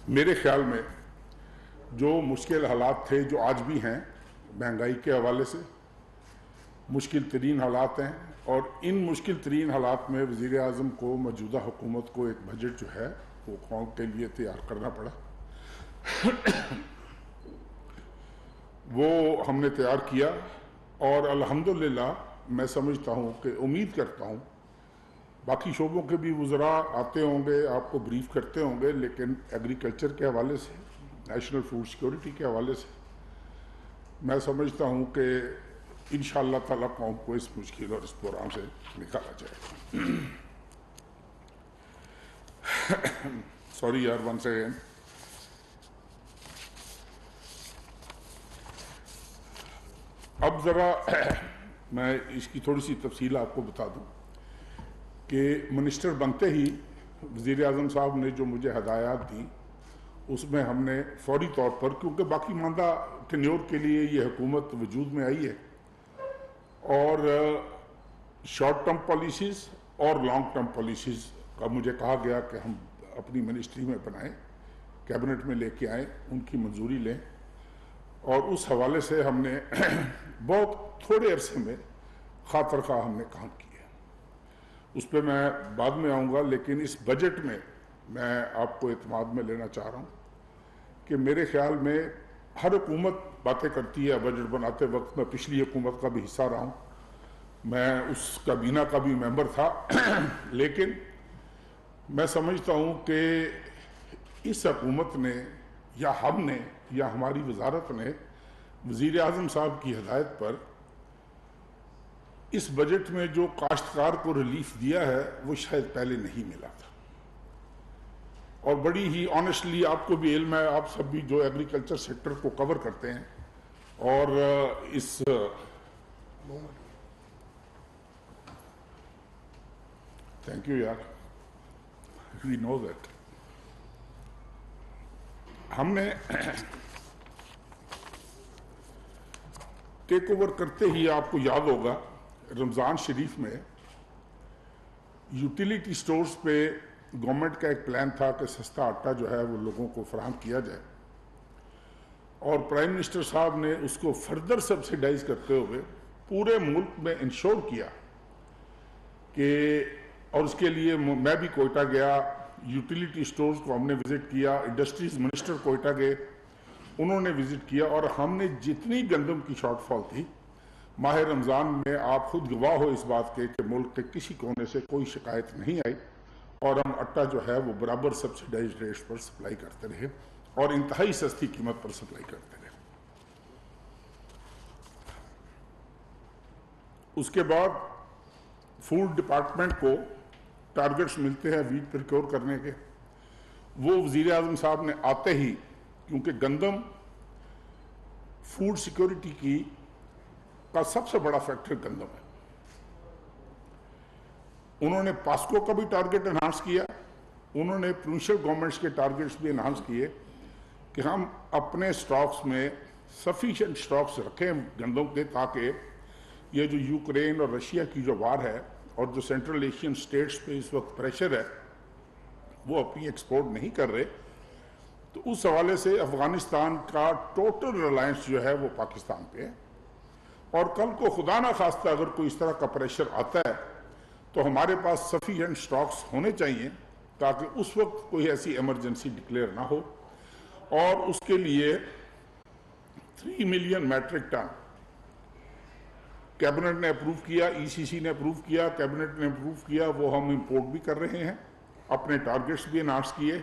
میرے خیال میں جو مشکل حالات تھے جو آج بھی ہیں مہنگائی کے حوالے سے مشکل ترین حالات ہیں، اور ان مشکل ترین حالات میں وزیر اعظم کو موجودہ حکومت کو ایک بجٹ جو ہے وہ قوم کے لیے تیار کرنا پڑا۔ وہ ہم نے تیار کیا اور الحمدللہ میں سمجھتا ہوں کہ امید کرتا ہوں باقی شعبوں کے بھی وزراء آتے ہوں گے، آپ کو بریف کرتے ہوں گے، لیکن ایگریکلچر کے حوالے سے، نیشنل فوڈ سیکورٹی کے حوالے سے میں سمجھتا ہوں کہ انشاءاللہ تعالیٰ قوم کو اس مشکل اور اس بحران سے نکالا جائے گا۔ سوری یار، ونس اگین۔ اب ذرا میں اس کی تھوڑی سی تفصیل آپ کو بتا دوں کہ منسٹر بنتے ہی وزیر اعظم صاحب نے جو مجھے ہدایات دی اس میں ہم نے فوری طور پر، کیونکہ باقی ماندہ ٹینیور کے لیے یہ حکومت وجود میں آئی ہے اور شارٹ ٹرم پالیسیز اور لانگ ٹرم پالیسیز کا مجھے کہا گیا کہ ہم اپنی منسٹری میں بنائیں، کیبنٹ میں لے کے آئیں، ان کی منظوری لیں، اور اس حوالے سے ہم نے بہت تھوڑے عرصے میں خاطر خواہ ہم نے کام کیا۔ اس پہ میں بعد میں آؤں گا، لیکن اس بجٹ میں میں آپ کو اعتماد میں لینا چاہ رہا ہوں کہ میرے خیال میں ہر حکومت باتیں کرتی ہے بجٹ بناتے وقت، میں پچھلی حکومت کا بھی حصہ رہا ہوں، میں اس کابینہ کا بھی ممبر تھا، لیکن میں سمجھتا ہوں کہ اس حکومت نے یا ہم نے یا ہماری وزارت نے وزیر اعظم صاحب کی ہدایت پر اس بجٹ میں جو کاشتکار کو ریلیف دیا ہے وہ شاید پہلے نہیں ملا تھا، اور بڑی ہی آنیسٹلی آپ کو بھی علم ہے، آپ سب بھی جو ایگریکلچر سیکٹر کو کور کرتے ہیں، اور اس تھینک یو یار، وی نو دیٹ۔ ہم نے ٹیک اوور کرتے ہی آپ کو یاد ہوگا رمضان شریف میں یوٹیلیٹی سٹورز پہ گورنمنٹ کا ایک پلان تھا کہ سستا آٹا جو ہے وہ لوگوں کو فراہم کیا جائے، اور پرائم منسٹر صاحب نے اس کو فردر سبسیڈائز کرتے ہوئے پورے ملک میں انشور کیا کہ، اور اس کے لیے میں بھی کوئٹہ گیا، یوٹیلیٹی سٹورز کو ہم نے وزٹ کیا، انڈسٹریز منسٹر کوئٹہ گئے، انہوں نے وزٹ کیا، اور ہم نے جتنی گندم کی شارٹ فال تھی ماہ رمضان میں، آپ خود گواہ ہو اس بات کے کہ ملک کے کسی کونے سے کوئی شکایت نہیں آئی، اور ہم آٹا جو ہے وہ برابر سبسیڈائز ریٹس پر سپلائی کرتے رہے اور انتہائی سستی قیمت پر سپلائی کرتے رہے۔ اس کے بعد فوڈ ڈپارٹمنٹ کو ٹارگٹس ملتے ہیں ویٹ پروکیور کرنے کے، وہ وزیر اعظم صاحب نے آتے ہی، کیونکہ گندم فوڈ سیکورٹی کی کا سب سے بڑا فیکٹر گندم ہے، انہوں نے پاسکو کا بھی ٹارگٹ انہانس کیا، انہوں نے پروونشل گورنمنٹس کے ٹارگٹس بھی انہانس کیے کہ ہم اپنے سٹاکس میں سفیشینٹ سٹاکس رکھیں گندم کے، تاکہ یہ جو یوکرین اور رشیا کی جو وار ہے اور جو سینٹرل ایشین سٹیٹس پہ اس وقت پریشر ہے وہ اپنی ایکسپورٹ نہیں کر رہے، تو اس حوالے سے افغانستان کا ٹوٹل ریلائنس جو ہے وہ پاکستان پہ ہے، اور کل کو خدا نہ خواستہ اگر کوئی اس طرح کا پریشر آتا ہے تو ہمارے پاس سفیشینٹ سٹاکس ہونے چاہیے تاکہ اس وقت کوئی ایسی ایمرجنسی ڈکلیئر نہ ہو، اور اس کے لیے 3 ملین میٹرک ٹن کیبنٹ نے اپروو کیا، ای سی سی نے اپروو کیا، کیبنٹ نے اپروو کیا، وہ ہم امپورٹ بھی کر رہے ہیں، اپنے ٹارگٹس بھی انہانس کیے،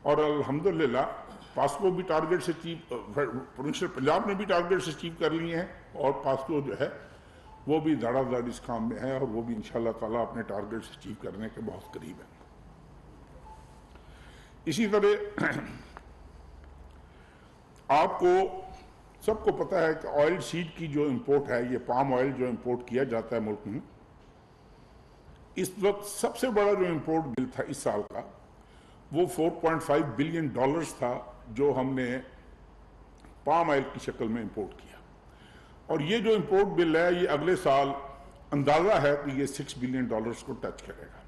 اور الحمدللہ پاسکو بھی ٹارگٹس اچیو، پروونشل پنجاب نے بھی ٹارگٹس اچیو کر لیے ہیں، اور پاسکو جو ہے وہ بھی دھڑا دھڑ اس کام میں ہے، اور وہ بھی انشاءاللہ تعالیٰ اپنے ٹارگٹس اچیو کرنے کے بہت قریب ہیں۔ اسی طرح آپ کو سب کو پتہ ہے کہ آئل سیڈ کی جو امپورٹ ہے، یہ پام آئل جو امپورٹ کیا جاتا ہے ملک میں، اس وقت سب سے بڑا جو امپورٹ بل تھا اس سال کا وہ $4.5 بلین تھا جو ہم نے پام آئل کی شکل میں امپورٹ کیا، اور یہ جو امپورٹ بل ہے یہ اگلے سال اندازہ ہے کہ یہ $6 بلین کو ٹچ کرے گا،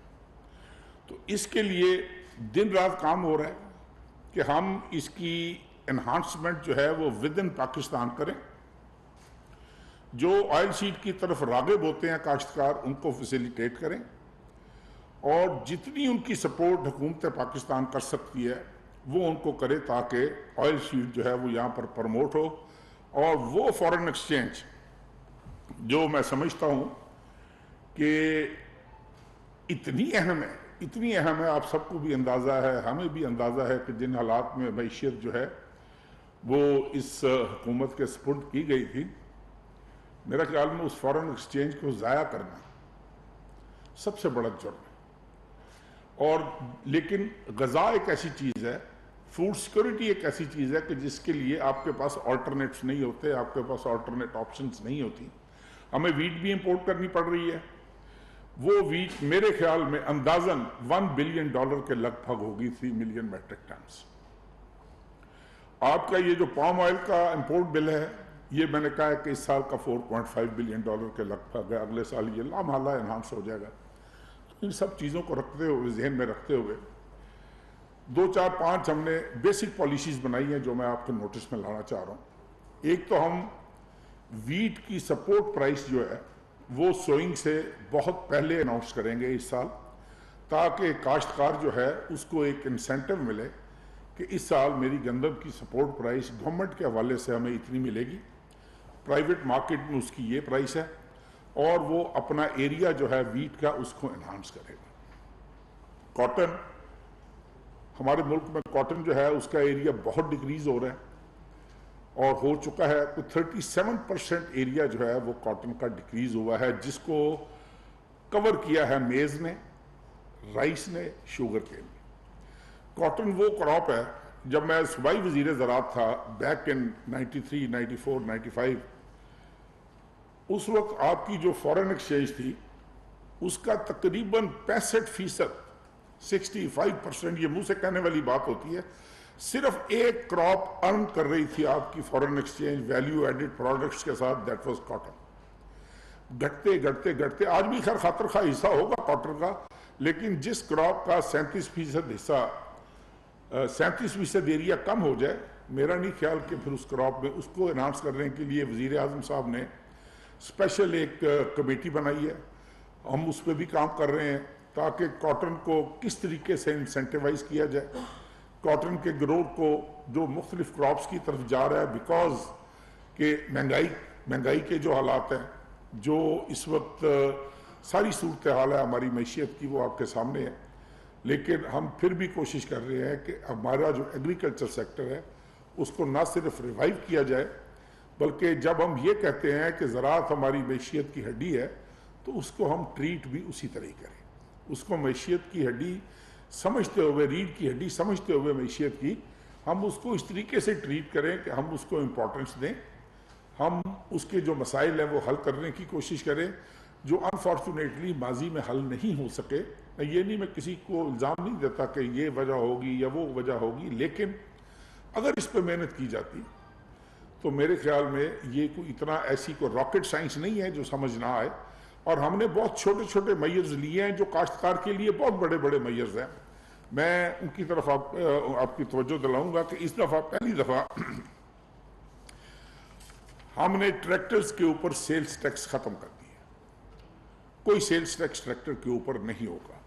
تو اس کے لیے دن رات کام ہو رہا ہے، کہ ہم اس کی انہانسمنٹ جو ہے وہ ود ان پاکستان کریں. جو آئل سیڈ کی طرف راغب ہوتے ہیں کاشتکار ان کو فیسیلیٹیٹ کریں, اور جتنی ان کی سپورٹ حکومت پاکستان کر سکتی ہے وہ ان کو کرے, تاکہ آئل سیڈ جو ہے وہ یہاں پر پروموٹ ہو. اور وہ فورن ایکسچینج جو میں سمجھتا ہوں کہ اتنی اہم ہے, آپ سب کو بھی اندازہ ہے, ہمیں بھی اندازہ ہے کہ جن حالات میں معیشت جو ہے وہ اس حکومت کے سپرد کی گئی تھی, میرا خیال میں اس فورن ایکسچینج کو ضائع کرنا سب سے بڑا جرم ہے. اور لیکن غذا ایک ایسی چیز ہے, فوڈ سیکورٹی ایک ایسی چیز ہے کہ جس کے لیے آپ کے پاس آلٹرنیٹس نہیں ہوتے, آپ کے پاس آلٹرنیٹ آپشنز نہیں ہوتی. ہمیں ویٹ بھی امپورٹ کرنی پڑ رہی ہے. وہ ویٹ میرے خیال میں اندازاً $1 بلین کے لگ بھگ ہوگی, 3 ملین میٹرک ٹنز. آپ کا یہ جو پام آئل کا امپورٹ بل ہے, یہ میں نے کہا ہے کہ اس سال کا $4.5 بلین کے لگ بھگ ہے, اگلے سال یہ لامحالہ انہانس ہو جائے گا. ان سب چیزوں کو رکھتے ہوئے, ذہن میں رکھتے ہوئے 2 4 5 ہم نے بیسک پالیسیز بنائی ہیں جو میں آپ کے نوٹس میں لانا چاہ رہا ہوں. ایک تو ہم ویٹ کی سپورٹ پرائس جو ہے وہ سوئنگ سے بہت پہلے اناؤنس کریں گے اس سال, تاکہ کاشتکار جو ہے اس کو ایک انسینٹو ملے کہ اس سال میری گندم کی سپورٹ پرائس گورنمنٹ کے حوالے سے ہمیں اتنی ملے گی, پرائیویٹ مارکیٹ میں اس کی یہ پرائس ہے, اور وہ اپنا ایریا جو ہے ویٹ کا اس کو انہانس کرے گا. کاٹن, ہمارے ملک میں کاٹن جو ہے اس کا ایریا بہت ڈکریز ہو رہا ہے, اور ہو چکا ہے 37% ایریا جو ہے وہ کاٹن کا ڈکریز ہوا ہے, جس کو کور کیا ہے میز نے, رائس نے, شوگر کین نے. کاٹن وہ کراپ ہے, جب میں صوبائی وزیر زراعت تھا بیک ان 93, 94, 95, اس وقت آپ کی جو فورن ایکسچینج تھی اس کا تقریباً 65%, 65%, یہ منہ سے کہنے والی بات ہوتی ہے, صرف ایک کراپ ارن کر رہی تھی آپ کی foreign exchange value added products کے ساتھ, دیٹ واز کاٹن. گھٹتے گھٹتے گھٹتے, آج بھی خیر خاطر خواہ حصہ ہوگا کاٹن کا, لیکن جس کراپ کا 37% حصہ, 37% ایریا کم ہو جائے, میرا نہیں خیال کہ پھر اس کراپ میں اس کو انہانس کرنے کے لیے وزیر اعظم صاحب نے اسپیشل ایک کمیٹی بنائی ہے. ہم اس پہ بھی کام کر رہے ہیں تاکہ کاٹن کو کس طریقے سے انسینٹیوائز کیا جائے, کاٹن کے گروتھ کو جو مختلف کراپس کی طرف جا رہا ہے, بیکاز کہ مہنگائی کے جو حالات ہیں, جو اس وقت ساری صورتحال ہے ہماری معیشت کی وہ آپ کے سامنے ہے. لیکن ہم پھر بھی کوشش کر رہے ہیں کہ ہمارا جو ایگریکلچر سیکٹر ہے اس کو نہ صرف ریوائیو کیا جائے, بلکہ جب ہم یہ کہتے ہیں کہ زراعت ہماری معیشت کی ہڈی ہے تو اس کو ہم ٹریٹ بھی اسی طرح کریں. اس کو معیشت کی ہڈی سمجھتے ہوئے, ریڑھ کی ہڈی سمجھتے ہوئے معیشت کی, ہم اس کو اس طریقے سے ٹریٹ کریں کہ ہم اس کو امپورٹنس دیں, ہم اس کے جو مسائل ہیں وہ حل کرنے کی کوشش کریں جو انفارچونیٹلی ماضی میں حل نہیں ہو سکے. یہ نہیں, میں کسی کو الزام نہیں دیتا کہ یہ وجہ ہوگی یا وہ وجہ ہوگی, لیکن اگر اس پہ محنت کی جاتی تو میرے خیال میں یہ کوئی اتنا ایسی کوئی راکٹ سائنس نہیں ہے جو سمجھ نہ آئے. اور ہم نے بہت چھوٹے چھوٹے میئرز لیے ہیں جو کاشتکار کے لیے بہت بڑے بڑے میئرز ہیں. میں ان کی طرف آپ کی توجہ دلاؤں گا کہ اس دفعہ پہلی دفعہ ہم نے ٹریکٹرز کے اوپر سیلز ٹیکس ختم کر دیا, کوئی سیلز ٹیکس ٹریکٹر کے اوپر نہیں ہوگا.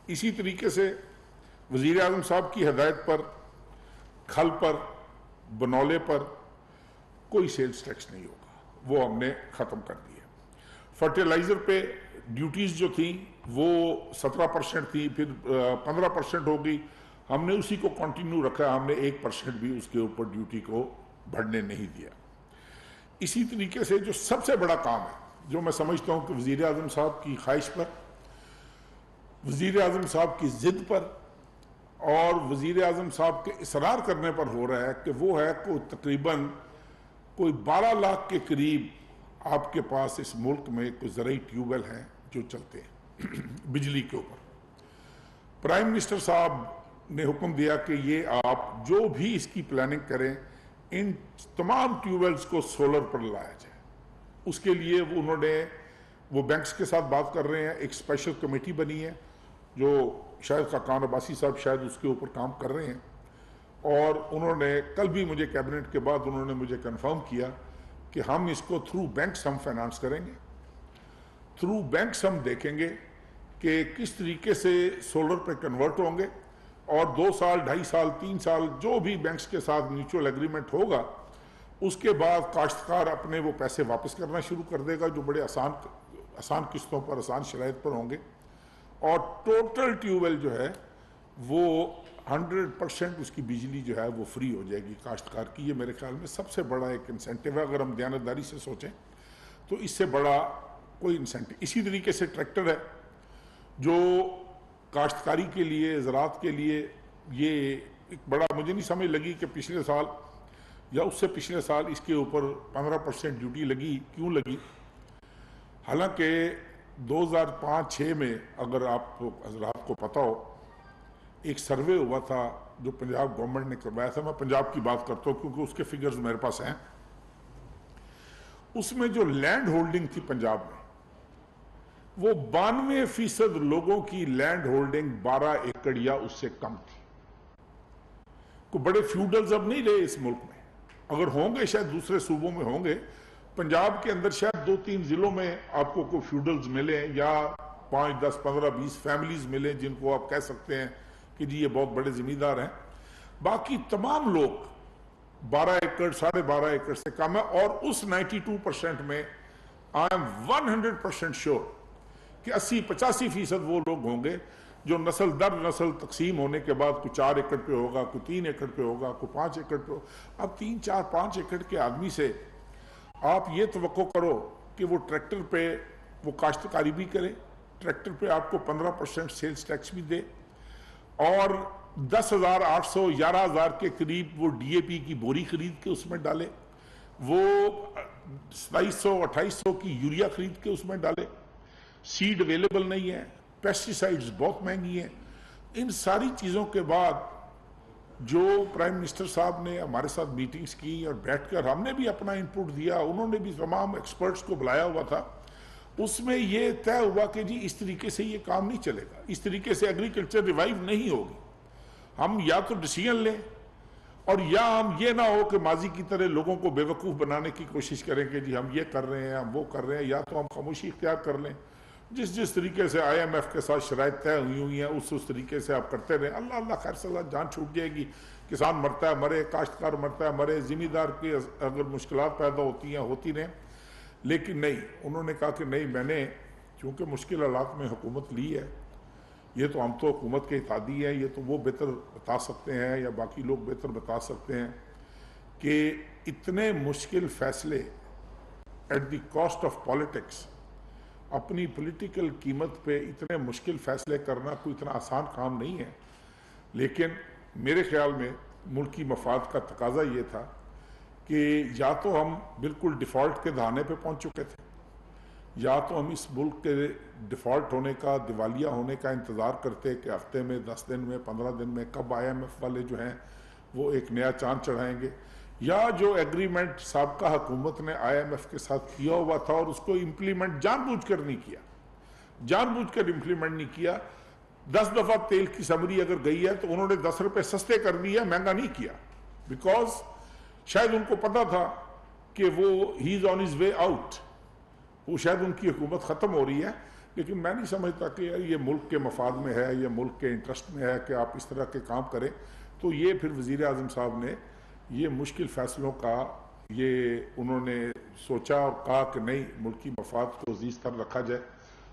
اسی طریقے سے وزیر اعظم صاحب کی ہدایت پر کھل پر, بنولے پر کوئی سیلز ٹیکس نہیں ہوگا, وہ ہم نے ختم کر دیا. فرٹیلائزر پہ ڈیوٹیز جو تھیں وہ 17% تھی, پھر 15% ہو گئی, ہم نے اسی کو کنٹینیو رکھا, ہم نے 1% بھی اس کے اوپر ڈیوٹی کو بڑھنے نہیں دیا. اسی طریقے سے جو سب سے بڑا کام ہے, جو میں سمجھتا ہوں کہ وزیر اعظم صاحب کی خواہش پر, وزیر اعظم صاحب کی ضد پر اور وزیر اعظم صاحب کے اصرار کرنے پر ہو رہا ہے, کہ وہ ہے کہ تقریباً کوئی 12 لاکھ کے قریب آپ کے پاس اس ملک میں کوئی زرعی ٹیوب ویل ہیں جو چلتے ہیں بجلی کے اوپر. پرائم منسٹر صاحب نے حکم دیا کہ یہ آپ جو بھی اس کی پلاننگ کریں, ان تمام ٹیوب ویلز کو سولر پر لایا جائے. اس کے لیے انہوں نے وہ بینکس کے ساتھ بات کر رہے ہیں, ایک اسپیشل کمیٹی بنی ہے جو شاید خاقان عباسی صاحب شاید اس کے اوپر کام کر رہے ہیں, اور انہوں نے کل بھی مجھے کیبنٹ کے بعد انہوں نے مجھے کنفرم کیا کہ ہم اس کو تھرو بینکس ہم فائنانس کریں گے، تھرو بینکس ہم دیکھیں گے کہ کس طریقے سے سولر پہ کنورٹ ہوں گے، اور 2 سال 2.5 سال 3 سال جو بھی بینکس کے ساتھ میوچول ایگریمنٹ ہوگا، اس کے بعد کاشتکار اپنے وہ پیسے واپس کرنا شروع کر دے گا، جو بڑے آسان قسطوں پر، آسان شرائط پر ہوں گے، اور ٹوٹل ٹیوب ویل جو ہے وہ 100% اس کی بجلی جو ہے وہ فری ہو جائے گی کاشتکار کی۔ یہ میرے خیال میں سب سے بڑا ایک انسینٹیو ہے، اگر ہم دیانتداری سے سوچیں تو اس سے بڑا کوئی انسینٹیو۔ اسی طریقے سے ٹریکٹر ہے جو کاشتکاری کے لیے، زراعت کے لیے، یہ ایک بڑا مجھے نہیں سمجھ لگی کہ پچھلے سال یا اس سے پچھلے سال اس کے اوپر 15% ڈیوٹی لگی، کیوں لگی؟ حالانکہ 2005-6 میں اگر آپ حضرات کو پتہ ہو، ایک سروے ہوا تھا جو پنجاب گورنمنٹ نے کروایا تھا، میں پنجاب کی بات کرتا ہوں کیونکہ اس کے فگرز میرے پاس ہیں۔ اس میں جو لینڈ ہولڈنگ تھی پنجاب میں، وہ 92% لوگوں کی لینڈ ہولڈنگ 12 ایکڑ یا اس سے کم تھی۔ کوئی بڑے فیوڈلز اب نہیں رہے اس ملک میں، اگر ہوں گے شاید دوسرے صوبوں میں ہوں گے، پنجاب کے اندر شاید 2-3 ضلعوں میں آپ کو کوئی فیوڈلز ملیں، یا 5, 10, 15, 20 فیملیز ملیں جن کو آپ کہہ سکتے ہیں کہ جی یہ بہت بڑے زمیندار ہیں۔ باقی تمام لوگ 12 ایکڑ 12.5 ایکڑ سے کم ہے، اور اس 92% میں آئی ایم 100% شیور کہ 80-85% وہ لوگ ہوں گے جو نسل در نسل تقسیم ہونے کے بعد کوئی 4 ایکڑ پہ ہوگا، کوئی 3 ایکڑ پہ ہوگا، کوئی 5 ایکڑ پہ ہوگا۔ اب 3, 4, 5 ایکڑ کے آدمی سے آپ یہ توقع کرو کہ وہ ٹریکٹر پہ وہ کاشتکاری بھی کرے، ٹریکٹر پہ آپ کو 15% سیلز ٹیکس بھی دے، اور 10,800 11,000 کے قریب وہ ڈی اے پی کی بوری خرید کے اس میں ڈالے، وہ 2700-2800 کی یوریا خرید کے اس میں ڈالے، سیڈ اویلیبل نہیں ہے، پیسٹیسائیڈز بہت مہنگی ہیں۔ ان ساری چیزوں کے بعد جو پرائم منسٹر صاحب نے ہمارے ساتھ میٹنگز کی اور بیٹھ کر ہم نے بھی اپنا انپوٹ دیا، انہوں نے بھی تمام ایکسپرٹس کو بلایا ہوا تھا، اس میں یہ طے ہوا کہ جی اس طریقے سے یہ کام نہیں چلے گا، اس طریقے سے ایگریکلچر ریوائیو نہیں ہوگی۔ ہم یا تو ڈیسیژن لیں، اور یا ہم یہ نہ ہو کہ ماضی کی طرح لوگوں کو بے وقوف بنانے کی کوشش کریں کہ جی ہم یہ کر رہے ہیں، ہم وہ کر رہے ہیں، یا تو ہم خاموشی اختیار کر لیں، جس طریقے سے IMF کے ساتھ شرائط طے ہوئی ہیں اس طریقے سے آپ کرتے رہیں۔ اللہ خیر صلی اللہ، جان چھوٹ جائے گی، کسان مرتا ہے مرے، کاشتکار مرتا ہے مرے، زمیندار کی اگر مشکلات پیدا ہوتی ہیں ہوتی رہیں، لیکن نہیں، انہوں نے کہا کہ نہیں، میں نے چونکہ مشکل حالات میں حکومت لی ہے، یہ تو ہم تو حکومت کے اتحادی ہیں، یہ تو وہ بہتر بتا سکتے ہیں یا باقی لوگ بہتر بتا سکتے ہیں کہ اتنے مشکل فیصلے at the cost of politics, اپنی پولیٹیکل قیمت پہ اتنے مشکل فیصلے کرنا کوئی اتنا آسان کام نہیں ہے۔ لیکن میرے خیال میں ملکی مفاد کا تقاضا یہ تھا کہ یا تو ہم بالکل ڈیفالٹ کے دہانے پہ پہنچ چکے تھے، یا تو ہم اس ملک کے ڈیفالٹ ہونے کا، دیوالیہ ہونے کا انتظار کرتے کہ ہفتے میں، 10 دن میں، 15 دن میں کب IMF والے جو ہیں وہ ایک نیا چاند چڑھائیں گے، یا جو ایگریمنٹ سابقہ حکومت نے IMF کے ساتھ کیا ہوا تھا اور اس کو امپلیمنٹ جان بوجھ کر نہیں کیا، جان بوجھ کر امپلیمنٹ نہیں کیا۔ 10 دفعہ تیل کی سمری اگر گئی ہے تو انہوں نے 10 روپے سستے کر دیے، مہنگا نہیں کیا، بیکاز شاید ان کو پتا تھا کہ وہ ہی از آن ہز وے آؤٹ، وہ شاید ان کی حکومت ختم ہو رہی ہے۔ لیکن میں نہیں سمجھتا کہ یہ ملک کے مفاد میں ہے، یہ ملک کے انٹرسٹ میں ہے کہ آپ اس طرح کے کام کریں۔ تو یہ پھر وزیر اعظم صاحب نے یہ مشکل فیصلوں کا یہ انہوں نے سوچا اور کہا کہ نہیں، ملکی مفاد کو عزیز تر رکھا جائے،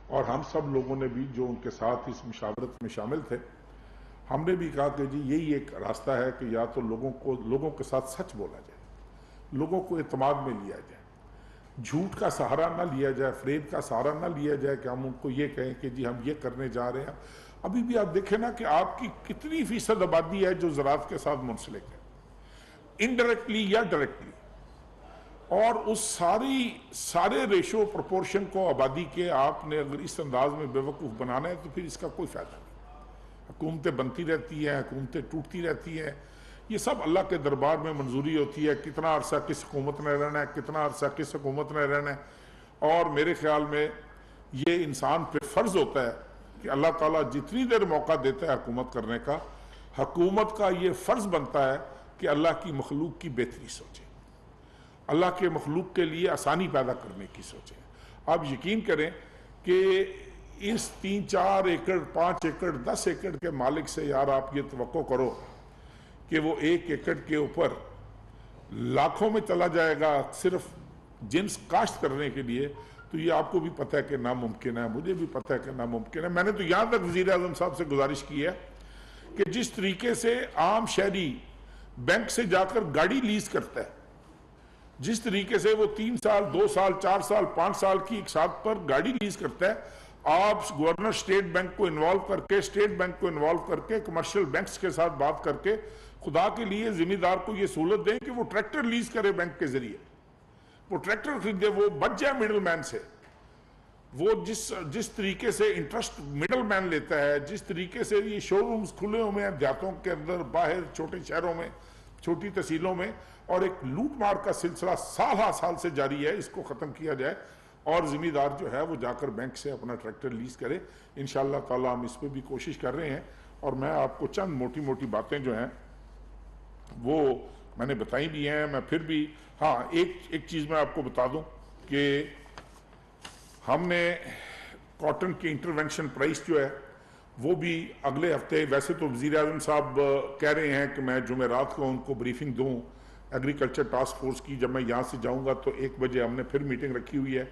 اور ہم سب لوگوں نے بھی جو ان کے ساتھ اس مشاورت میں شامل تھے، ہم نے بھی کہا کہ جی یہی ایک راستہ ہے کہ یا تو لوگوں کے ساتھ سچ بولا جائے، لوگوں کو اعتماد میں لیا جائے، جھوٹ کا سہارا نہ لیا جائے، فریب کا سہارا نہ لیا جائے کہ ہم ان کو یہ کہیں کہ جی ہم یہ کرنے جا رہے ہیں۔ ابھی بھی آپ دیکھیں نا کہ آپ کی کتنی فیصد آبادی ہے جو زراعت کے ساتھ منسلک ہے، انڈائریکٹلی یا ڈائریکٹلی، اور اس سارے ریشو پروپورشن کو آبادی کے آپ نے اگر اس انداز میں بے وقوف بنانا ہے تو پھر اس کا کوئی فائدہ نہیں۔ حکومتیں بنتی رہتی ہیں، حکومتیں ٹوٹتی رہتی ہیں، یہ سب اللہ کے دربار میں منظوری ہوتی ہے، کتنا عرصہ کس حکومت نے رہنا ہے، کتنا عرصہ کس حکومت نے رہنا ہے۔ اور میرے خیال میں یہ انسان پہ فرض ہوتا ہے کہ اللہ تعالیٰ جتنی دیر موقع دیتا ہے حکومت کرنے کا، حکومت کا یہ فرض بنتا ہے کہ اللہ کی مخلوق کی بہتری سوچے، اللہ کے مخلوق کے لیے آسانی پیدا کرنے کی سوچیں۔ آپ یقین کریں کہ اس 3 4 ایکڑ 5 ایکڑ 10 ایکڑ کے مالک سے یار آپ یہ توقع کرو کہ وہ 1 ایکڑ کے اوپر لاکھوں میں چلا جائے گا صرف جنس کاشت کرنے کے لیے، تو یہ آپ کو بھی پتہ ہے کہ ناممکن ہے، مجھے بھی پتہ ہے کہ ناممکن ہے۔ میں نے تو یہاں تک وزیر اعظم صاحب سے گزارش کی ہے کہ جس طریقے سے عام شہری بینک سے جا کر گاڑی لیز کرتا ہے، جس طریقے سے وہ 3 سال 2 سال 4 سال 5 سال کی ایک ساتھ پر گاڑی لیز کرتا ہے، آپ گورنر اسٹیٹ بینک کو انوالو کر کے، اسٹیٹ بینک کو انوالو کر کے، کمرشل بینکس کے ساتھ بات کر کے خدا کے لیے ذمہ دار کو یہ سہولت دیں کہ وہ ٹریکٹر لیز کرے بینک کے ذریعے، وہ ٹریکٹر خریدے، وہ بچ جائے مڈل مین سے۔ وہ جس طریقے سے انٹرسٹ مڈل مین لیتا ہے، جس طریقے سے یہ شو رومز کھلے ہوئے ہیں دیہاتوں کے اندر، باہر چھوٹے شہروں میں، چھوٹی تحصیلوں میں، اور ایک لوٹ مار کا سلسلہ سال سے جاری ہے، اس کو ختم کیا جائے اور ذمہ دار جو ہے وہ جا کر بینک سے اپنا ٹریکٹر لیز کرے۔ انشاءاللہ تعالی ہم اس پہ بھی کوشش کر رہے ہیں، اور میں آپ کو چند موٹی موٹی باتیں جو ہیں وہ میں نے بتائی بھی ہیں۔ میں پھر بھی ہاں ایک چیز میں آپ کو بتا دوں کہ ہم نے کاٹن کی انٹرونشن پرائس جو ہے وہ بھی اگلے ہفتے، ویسے تو وزیر اعظم صاحب کہہ رہے ہیں کہ میں جمعرات کو ان کو بریفنگ دوں ایگریکلچر ٹاسک فورس کی، جب میں یہاں سے جاؤں گا تو 1 بجے ہم نے پھر میٹنگ رکھی ہوئی ہے،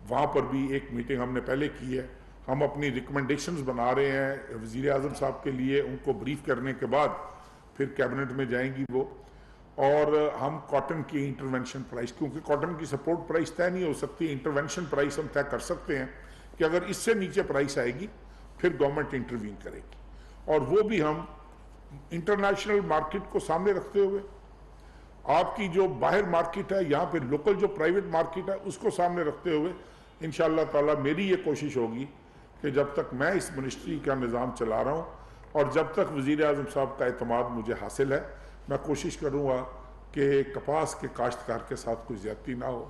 وہاں پر بھی ایک میٹنگ ہم نے پہلے کی ہے۔ ہم اپنی ریکمنڈیشنز بنا رہے ہیں وزیر اعظم صاحب کے لیے، ان کو بریف کرنے کے بعد پھر کیبنٹ میں جائیں گی وہ، اور ہم کاٹن کی انٹرونشن پرائس، کیونکہ کاٹن کی سپورٹ پرائس طے نہیں ہو سکتی، انٹرونشن پرائس ہم طے کر سکتے ہیں کہ اگر اس سے نیچے پرائس آئے گی پھر گورنمنٹ انٹروین کرے گی، اور وہ بھی ہم انٹرنیشنل مارکیٹ کو سامنے رکھتے ہوئے، آپ کی جو باہر مارکیٹ ہے، یہاں پہ لوکل جو پرائیویٹ مارکیٹ ہے اس کو سامنے رکھتے ہوئے انشاءاللہ تعالی میری یہ کوشش ہوگی کہ جب تک میں اس منسٹری کا نظام چلا رہا ہوں اور جب تک وزیر اعظم صاحب کا اعتماد مجھے حاصل ہے، میں کوشش کروں گا کہ کپاس کے کاشتکار کے ساتھ کوئی زیادتی نہ ہو،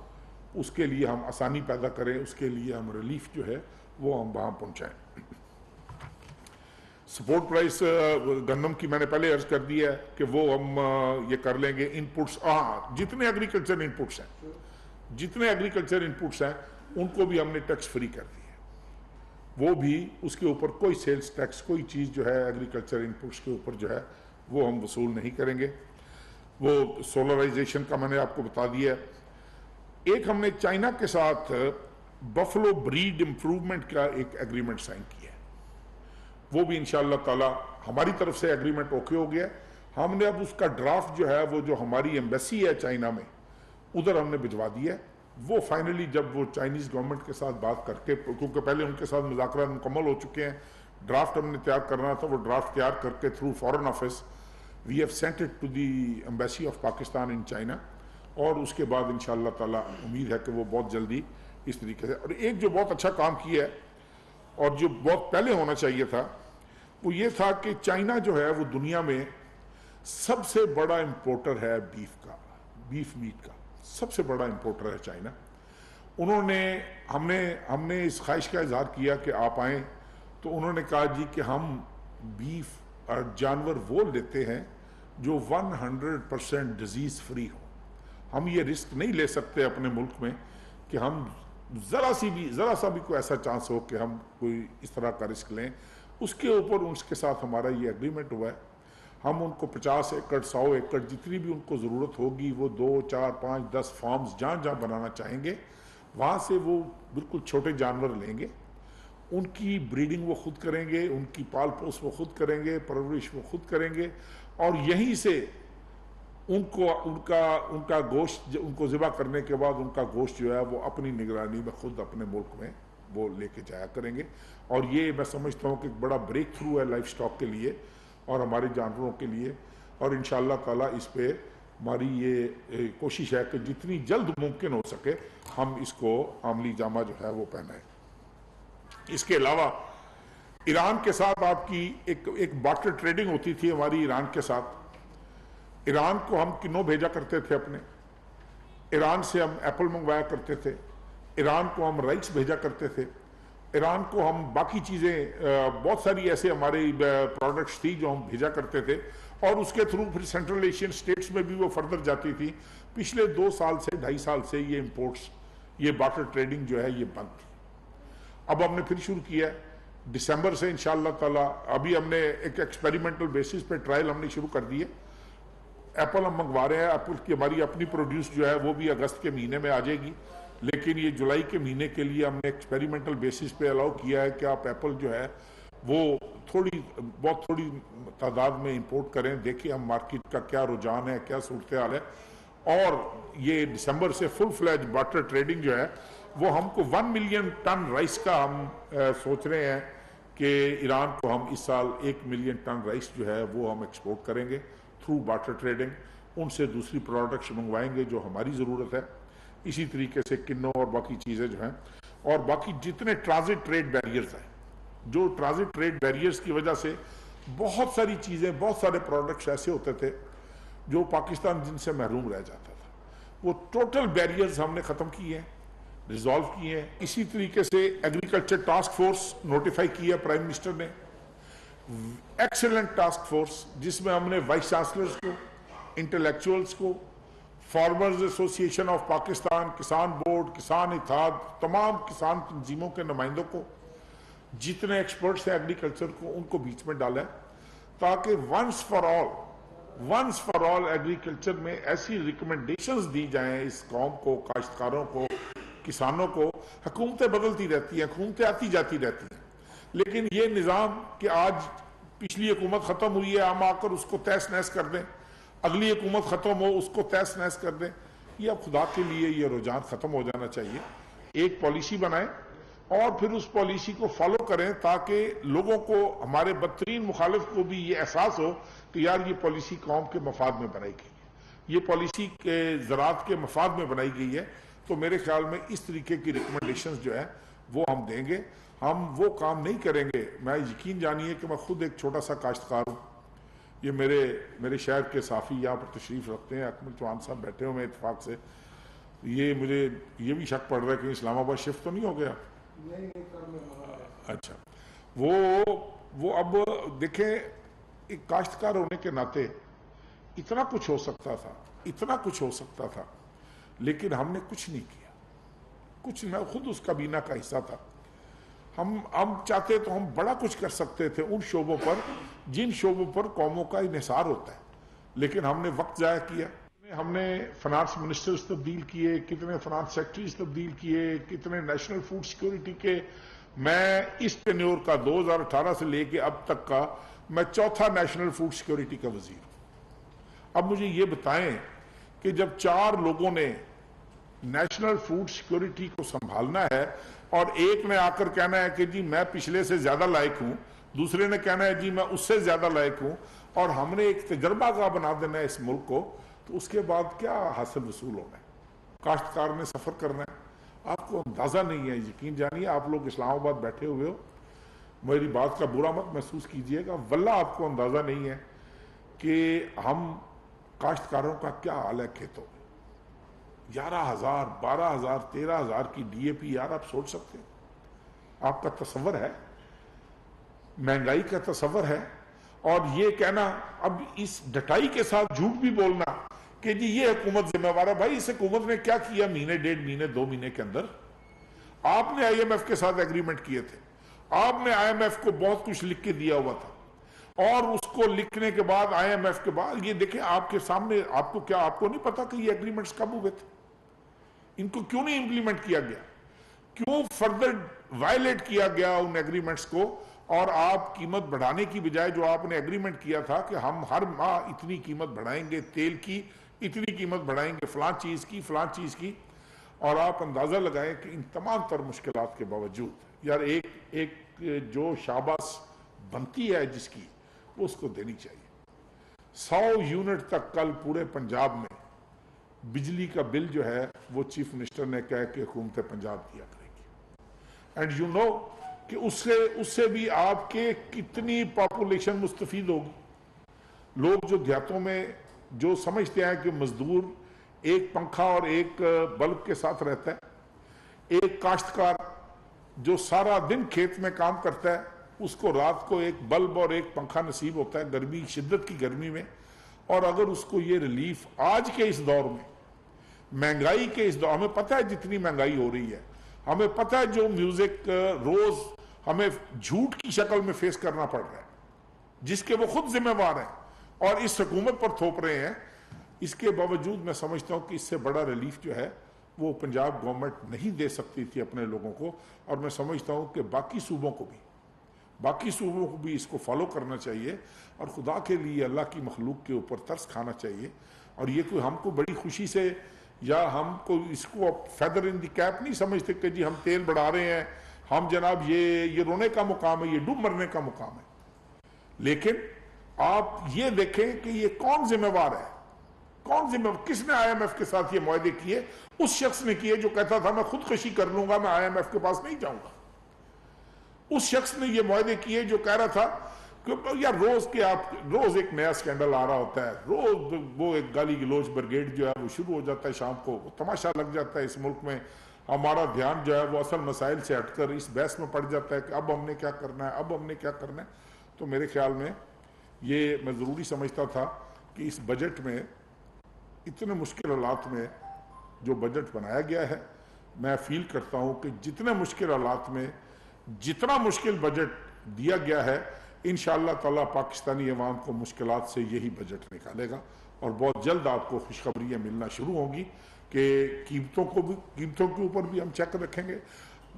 اس کے لیے ہم آسانی پیدا کریں، اس کے لیے ہم ریلیف جو ہے وہ ہم وہاں پہنچائیں۔ سپورٹ پرائس گندم کی میں نے پہلے عرض کر دیا ہے کہ وہ ہم یہ کر لیں گے۔ انپٹس، جتنے ایگریکلچر انپٹس ہیں ان کو بھی ہم نے ٹیکس فری کر دی ہے، وہ بھی اس کے اوپر کوئی سیلز ٹیکس، کوئی چیز جو ہے ایگریکلچر انپٹس کے اوپر جو ہے وہ ہم وصول نہیں کریں گے۔ وہ سولرائزیشن کا میں نے آپ کو بتا دیا ہے۔ ایک ہم نے چائنا کے ساتھ بفلو بریڈ امپروومنٹ کا ایک ایگریمنٹ سائن کیا ہے، وہ بھی انشاءاللہ تعالی ہماری طرف سے ایگریمنٹ اوکے ہو گیا۔ ہم نے اب اس کا ڈرافٹ جو ہے وہ جو ہماری ایمبیسی ہے چائنا میں ادھر ہم نے بھجوا دیا ہے، وہ فائنلی جب وہ چائنیز گورنمنٹ کے ساتھ بات کر کے، کیونکہ پہلے ان کے ساتھ مذاکرات مکمل ہو چکے ہیں، ڈرافٹ ہم نے تیار کرنا تھا، وہ ڈرافٹ تیار کر کے through foreign office we have sent it to the embassy of Pakistan in China, اور اس کے بعد انشاءاللہ تعالی امید ہے کہ وہ بہت جلدی اس طریقے سے۔ اور ایک جو بہت اچھا کام کیا ہے اور جو بہت پہلے ہونا چاہیے تھا وہ یہ تھا کہ چائنا جو ہے وہ دنیا میں سب سے بڑا امپورٹر ہے بیف میٹ کا، سب سے بڑا امپورٹر ہے چائنا۔ ہم نے اس خواہش کا اظہار کیا کہ آپ آئیں، تو انہوں نے کہا جی کہ ہم بیف اور جانور وہ لیتے ہیں جو 100% ڈیزیز فری ہو، ہم یہ رسک نہیں لے سکتے اپنے ملک میں کہ ہم ذرا سا بھی کوئی ایسا چانس ہو کہ ہم کوئی اس طرح کا رسک لیں۔ اس کے اوپر اس کے ساتھ ہمارا یہ ایگریمنٹ ہوا ہے، ہم ان کو 50 ایکڑ 100 ایکڑ جتنی بھی ان کو ضرورت ہوگی، وہ 2 4 5 10 فارمز جہاں بنانا چاہیں گے وہاں سے وہ بالکل چھوٹے جانور لیں گے، ان کی بریڈنگ وہ خود کریں گے، ان کی پال پوس وہ خود کریں گے، پرورش وہ خود کریں گے، اور یہیں سے ان کا گوشت ان کو ذبح کرنے کے بعد ان کا گوشت جو ہے وہ اپنی نگرانی میں خود اپنے ملک میں وہ لے کے جایا کریں گے۔ اور یہ میں سمجھتا ہوں کہ ایک بڑا بریک تھرو ہے لائف سٹاک کے لیے اور ہمارے جانوروں کے لیے، اور انشاءاللہ تعالیٰ اس پہ ہماری یہ کوشش ہے کہ جتنی جلد ممکن ہو سکے ہم اس کو عملی جامہ جو ہے وہ پہنائیں۔ اس کے علاوہ ایران کے ساتھ آپ کی ایک بارٹر ٹریڈنگ ہوتی تھی ہماری ایران کے ساتھ۔ ایران کو ہم کنو بھیجا کرتے تھے اپنے، ایران سے ہم ایپل منگوایا کرتے تھے، ایران کو ہم رائس بھیجا کرتے تھے، ایران کو ہم باقی چیزیں بہت ساری ایسے ہمارے پروڈکٹس تھی جو ہم بھیجا کرتے تھے اور اس کے تھرو پھر سینٹرل ایشین سٹیٹس میں بھی وہ فردر جاتی تھی. پچھلے 2 سال سے 2.5 سال سے یہ امپورٹس یہ بارٹر ٹریڈنگ جو ہے یہ بند تھی. اب ہم نے پھر شروع کیا ہے دسمبر سے انشاءاللہ تعالی. ابھی ہم نے ایک ایکسپیریمنٹل بیسس پہ ٹرائل ہم نے شروع کر دی ہے. ایپل ہم منگوا رہے ہیں, ایپل کی ہماری اپنی پروڈیوس جو ہے وہ بھی اگست کے مہینے میں آ جائے گی, لیکن یہ جولائی کے مہینے کے لیے ہم نے ایکسپیریمنٹل بیسس پہ الاؤ کیا ہے کہ آپ ایپل جو ہے وہ بہت تھوڑی تعداد میں امپورٹ کریں, دیکھیں ہم مارکیٹ کا کیا رجحان ہے, کیا صورتحال ہے. اور یہ دسمبر سے فل فلیج بارٹر ٹریڈنگ جو ہے وہ ہم کو 1 ملین ٹن رائس کا ہم سوچ رہے ہیں کہ ایران کو ہم اس سال 1 ملین ٹن رائس جو ہے وہ ہم ایکسپورٹ کریں گے تھرو بارٹر ٹریڈنگ. ان سے دوسری پروڈکٹس منگوائیں گے جو ہماری ضرورت ہے. اسی طریقے سے کنو اور باقی چیزیں جو ہیں, اور باقی جتنے ٹرانزٹ ٹریڈ بیریئرز ہیں, جو ٹرانزٹ ٹریڈ بیریئرز کی وجہ سے بہت ساری چیزیں, بہت سارے پروڈکٹس ایسے ہوتے تھے جو پاکستان جن سے محروم رہ جاتا تھا, وہ ٹوٹل بیریئرز ہم نے ختم کیے ہیں, ریزالو کیے ہیں. اسی طریقے سے ایگریکلچر ٹاسک فورس نوٹیفائی کیا پرائم منسٹر نے, ایکسیلنٹ ٹاسک فورس جس میں ہم نے وائس چانسلرز کو, انٹلیکچوئلز کو, فارمرز ایسوسی ایشن آف پاکستان, کسان بورڈ, کسان اتحاد, تمام کسان تنظیموں کے نمائندوں کو, جتنے ایکسپرٹس ہیں ایگریکلچر کو, ان کو بیچ میں ڈالا ہے تاکہ ونس فار آل ایگریکلچر میں ایسی ریکمنڈیشنز دی جائیں اس قوم کو, کاشتکاروں کو, کسانوں کو. حکومتیں بدلتی رہتی ہیں, حکومتیں آتی جاتی رہتی ہیں, لیکن یہ نظام کہ آج پچھلی حکومت ختم ہوئی ہے ہم آ کر اس کو تہس نہس کر دیں, اگلی حکومت ختم ہو اس کو تہس نہس کر دیں, یہ اب خدا کے لیے یہ رجحان ختم ہو جانا چاہیے. ایک پالیسی بنائیں اور پھر اس پالیسی کو فالو کریں تاکہ لوگوں کو, ہمارے بدترین مخالف کو بھی یہ احساس ہو کہ یار یہ پالیسی قوم کے مفاد میں بنائی گئی ہے, یہ پالیسی کے زراعت کے مفاد میں بنائی گئی ہے. تو میرے خیال میں اس طریقے کی ریکمنڈیشنز جو ہے وہ ہم دیں گے. ہم وہ کام نہیں کریں گے. میں یقین جانیے کہ میں خود ایک چھوٹا سا کاشتکار ہوں. یہ میرے شہر کے صحافی یہاں پر تشریف رکھتے ہیں, اکمل چوہان صاحب بیٹھے ہوئے اتفاق سے. یہ مجھے یہ بھی شک پڑ رہا ہے کہ اسلام آباد شفٹ تو نہیں ہو گیا؟ اچھا. وہ اب دیکھیں, ایک کاشتکار ہونے کے ناطے اتنا کچھ ہو سکتا تھا, لیکن ہم نے کچھ نہیں کیا. کچھ, میں خود اس کابینہ کا حصہ تھا. ہم چاہتے تو ہم بڑا کچھ کر سکتے تھے ان شعبوں پر جن شعبوں پر قوموں کا انحصار ہوتا ہے, لیکن ہم نے وقت ضائع کیا. ہم نے فنانس منسٹرز تبدیل کیے, کتنے فنانس سیکٹریز تبدیل کیے, کتنے نیشنل فوڈ سیکیورٹی کے. میں اس ٹینیور کا 2018 سے لے کے اب تک کا میں چوتھا نیشنل فوڈ سیکیورٹی کا وزیر ہوں. اب مجھے یہ بتائیں کہ جب 4 لوگوں نے نیشنل فوڈ سیکیورٹی کو سنبھالنا ہے اور ایک نے آ کر کہنا ہے کہ جی میں پچھلے سے زیادہ لائق ہوں, دوسرے نے کہنا ہے جی میں اس سے زیادہ لائق ہوں, اور ہم نے ایک تجربہ گاہ بنا دینا ہے اس ملک کو, تو اس کے بعد کیا حاصل وصول ہونا ہے؟ کاشتکار نے سفر کرنا ہے. آپ کو اندازہ نہیں ہے, یقین جانیے آپ لوگ اسلام آباد بیٹھے ہوئے ہو, میری بات کا برا مت محسوس کیجئے گا, واللہ آپ کو اندازہ نہیں ہے کہ ہم کاشتکاروں کا کیا حال ہے کھیتوں میں. 11,000 12,000 13,000 کی ڈی اے پی, یار آپ سوچ سکتے ہیں؟ آپ کا تصور ہے؟ مہنگائی کا تصور ہے؟ اور یہ کہنا, اب اس ڈٹائی کے ساتھ جھوٹ بھی بولنا کہ جی یہ حکومت ذمہ وار ہے. بھائی اس حکومت نے کیا کیا مہینے, 1.5 مہینے, 2 مہینے کے اندر؟ آپ نے آئی ایم ایف کے ساتھ ایگریمنٹ کیے تھے, آپ نے آئی ایم ایف کو بہت کچھ لکھ کے دیا ہوا تھا, اور اس کو لکھنے کے بعد آئی ایم ایف کے بعد یہ دیکھیں آپ کے سامنے, آپ کو نہیں پتا کہ یہ ایگریمنٹس کب ہوئے تھے؟ ان کو کیوں نہیں امپلیمنٹ کیا گیا؟ کیوں فردر وائلیٹ کیا گیا ان ایگریمنٹس کو؟ اور آپ قیمت بڑھانے کی بجائے جو آپ نے ایگریمنٹ کیا تھا کہ ہم ہر ماہ اتنی قیمت بڑھائیں گے تیل کی, اتنی قیمت بڑھائیں گے فلاں چیز کی, اور آپ اندازہ لگائیں کہ ان تمام تر مشکلات کے باوجود یار ایک جو شاباش بنتی ہے جس کی, وہ اس کو دینی چاہیے. 100 یونٹ تک کل پورے پنجاب میں بجلی کا بل جو ہے وہ چیف منسٹر نے کہا کہ حکومت پنجاب دیا کرے گی. اینڈ یو نو کہ اس سے بھی آپ کے کتنی پاپولیشن مستفید ہوگی. لوگ جو دیہاتوں میں جو سمجھتے ہیں کہ مزدور ایک پنکھا اور ایک بلب کے ساتھ رہتا ہے, ایک کاشتکار جو سارا دن کھیت میں کام کرتا ہے اس کو رات کو ایک بلب اور ایک پنکھا نصیب ہوتا ہے گرمی شدت کی گرمی میں، اور اگر اس کو یہ ریلیف آج کے اس دور میں مہنگائی کے اس دور، ہمیں پتہ ہے جتنی مہنگائی ہو رہی ہے، ہمیں پتہ ہے جو میوزک روز ہمیں جھوٹ کی شکل میں فیس کرنا پڑ رہا ہے جس کے وہ خود ذمہ وار ہیں اور اس حکومت پر تھوپ رہے ہیں، اس کے باوجود میں سمجھتا ہوں کہ اس سے بڑا ریلیف جو ہے وہ پنجاب گورنمنٹ نہیں دے سکتی تھی اپنے لوگوں کو، اور میں سمجھتا ہوں کہ باقی صوبوں کو بھی اس کو فالو کرنا چاہیے، اور خدا کے لیے اللہ کی مخلوق کے اوپر ترس کھانا چاہیے، اور یہ کوئی ہم کو بڑی خوشی سے یا ہم کو اس کو فیدر ان دی کیپ نہیں سمجھتے کہ جی ہم تیل بڑھا رہے ہیں، ہم جناب یہ رونے کا مقام ہے، یہ ڈوب مرنے کا مقام ہے، لیکن آپ یہ دیکھیں کہ یہ کون ذمہ وار ہے، کس نے آئی ایم ایف کے ساتھ یہ معاہدے کیے؟ اس شخص نے کیے جو کہتا تھا میں خودکشی کر لوں گا، میں آئی ایم ایف کے پاس نہیں جاؤں گا۔ اس شخص نے یہ معاہدے کیے جو کہہ رہا تھا کہ یار روز ایک نیا سکینڈل آ رہا ہوتا ہے، روز وہ ایک گالی گلوچ بریگیڈ جو ہے وہ شروع ہو جاتا ہے، شام کو تماشا لگ جاتا ہے اس ملک میں، ہمارا دھیان جو ہے وہ اصل مسائل سے ہٹ کر اس بحث میں پڑ جاتا ہے کہ اب ہم نے کیا کرنا ہے، تو میرے خیال میں یہ میں ضروری سمجھتا تھا کہ اس بجٹ میں اتنے مشکل حالات میں جو بجٹ بنایا گیا ہے، میں فیل کرتا ہوں کہ جتنے مشکل حالات میں جتنا مشکل بجٹ دیا گیا ہے، انشاءاللہ تعالیٰ پاکستانی عوام کو مشکلات سے یہی بجٹ نکالے گا، اور بہت جلد آپ کو خوشخبریاں ملنا شروع ہوں گی کہ قیمتوں کے اوپر بھی ہم چیک رکھیں گے،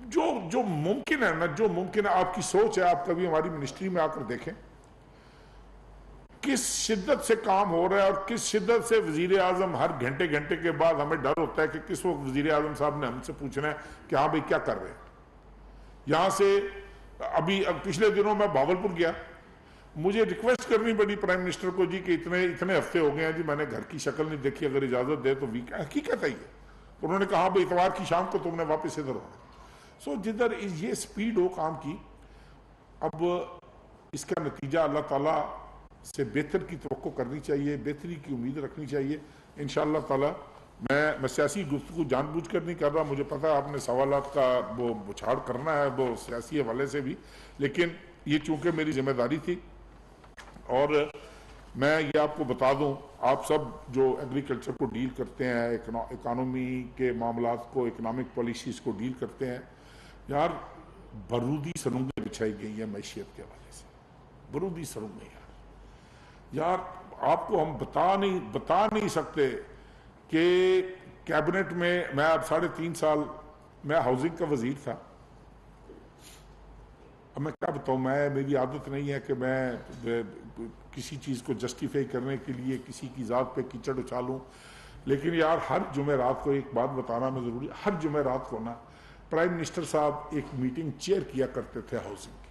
جو ممکن ہے آپ کی سوچ ہے، آپ کبھی ہماری منسٹری میں آ کر دیکھیں کس شدت سے کام ہو رہا ہے، اور کس شدت سے وزیر اعظم ہر گھنٹے کے بعد ہمیں ڈر ہوتا ہے کہ کس وقت وزیر اعظم صاحب نے ہم سے پوچھنا ہے کہ ہاں بھئی کیا کر رہے ہیں۔ یہاں سے ابھی پچھلے دنوں میں بھاولپور گیا، مجھے ریکویسٹ کرنی پڑی پرائم منسٹر کو جی کہ اتنے ہفتے ہو گئے ہیں جی میں نے گھر کی شکل نہیں دیکھی، اگر اجازت دے تو حقیقت ہے یہ، انہوں نے کہا بھئی اتوار کی شام کو تم نے واپس ادھر ہونا، سو جدھر یہ سپیڈ ہو کام کی، اب اس کا نتیجہ اللہ تعالیٰ سے بہتر کی توقع کرنی چاہیے، بہتری کی امید رکھنی چاہیے انشاءاللہ تعالیٰ۔ میں سیاسی گفتگو جان بوجھ کر نہیں کر رہا، مجھے پتا آپ نے سوالات کا وہ بچھاڑ کرنا ہے وہ سیاسی حوالے سے بھی، لیکن یہ چونکہ میری ذمہ داری تھی، اور میں یہ آپ کو بتا دوں، آپ سب جو ایگریکلچر کو ڈیل کرتے ہیں، اکانومی کے معاملات کو، اکنامک پالیسیز کو ڈیل کرتے ہیں، یار برودی سرنگیں بچھائی گئی ہیں معیشت کے حوالے سے، برودی سرنگیں یار آپ کو ہم بتا نہیں سکتے کہ کیبنٹ میں اب 3.5 سال میں ہاؤسنگ کا وزیر تھا، اب میں کیا بتاؤں، میری عادت نہیں ہے کہ میں کسی چیز کو جسٹیفائی کرنے کے لیے کسی کی ذات پہ کیچڑ اچھالوں، لیکن یار ہر جمعرات کو ایک بات بتانا میں ضروری، ہر جمعرات کو نا پرائم منسٹر صاحب ایک میٹنگ چیئر کیا کرتے تھے ہاؤسنگ کی،